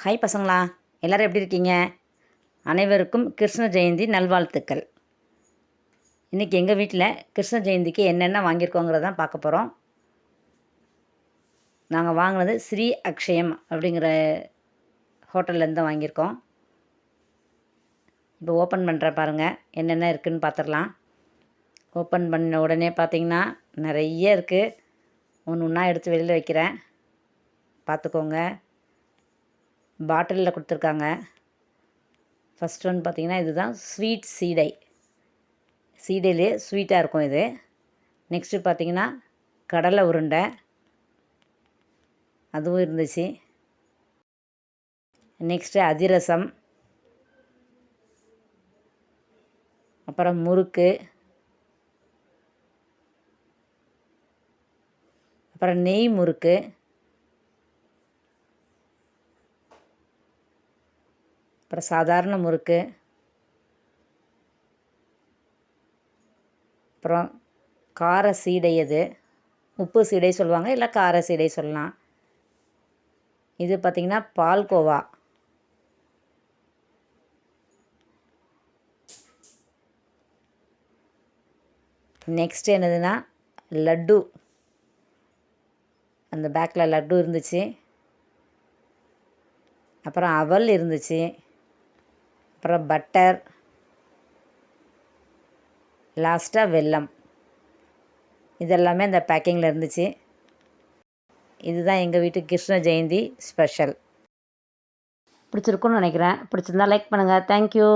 Hi பசங்களா, எல்லோரும் எப்படி இருக்கீங்க? அனைவருக்கும் கிருஷ்ண ஜெயந்தி நல்வாழ்த்துக்கள். இன்றைக்கி எங்கள் வீட்டில் கிருஷ்ண ஜெயந்திக்கு என்னென்ன வாங்கியிருக்கோங்கிறத தான் பார்க்க போகிறோம். நாங்கள் வாங்கினது ஸ்ரீ அக்ஷயம் அப்படிங்கிற ஹோட்டல்லேருந்து தான் வாங்கியிருக்கோம். இப்போ ஓப்பன் பண்ணுற பாருங்கள், என்னென்ன இருக்குதுன்னு பார்த்துடலாம். ஓப்பன் பண்ண உடனே பார்த்திங்கன்னா நிறைய இருக்குது. ஒன்று ஒன்றா எடுத்து வெளியில் வைக்கிறேன், பார்த்துக்கோங்க. பாட்டிலில் கொடுத்துருக்காங்க. ஃபஸ்ட் ஒன் பார்த்திங்கன்னா இதுதான் ஸ்வீட் சீடை. சீடையிலே ஸ்வீட்டாக இருக்கும் இது. நெக்ஸ்ட்டு பார்த்திங்கன்னா கடலை உருண்டை, அதுவும் இருந்துச்சு. நெக்ஸ்ட்டு அதிரசம், அப்புறம் முறுக்கு, அப்புறம் நெய் முறுக்கு, அப்புறம் சாதாரண முறுக்கு, அப்புறம் கார சீடை, அது உப்பு சீடை சொல்லுவாங்க, இல்லை கார சீடை சொல்லலாம். இது பார்த்திங்கன்னா பால்கோவா. நெக்ஸ்ட் என்னதுன்னா லட்டு. அந்த பேக்கில் லட்டு இருந்துச்சு. அப்புறம் அவல் இருந்துச்சு. அப்புறம் பட்டர், லாஸ்ட்டாக வெல்லம். இதெல்லாமே அந்த பேக்கிங்கில் இருந்துச்சு. இதுதான் எங்கள் வீட்டு கிருஷ்ண ஜெயந்தி ஸ்பெஷல். பிடிச்சிருக்குன்னு நினைக்கிறேன். பிடிச்சிருந்தா லைக் பண்ணுங்கள். தேங்க்யூ.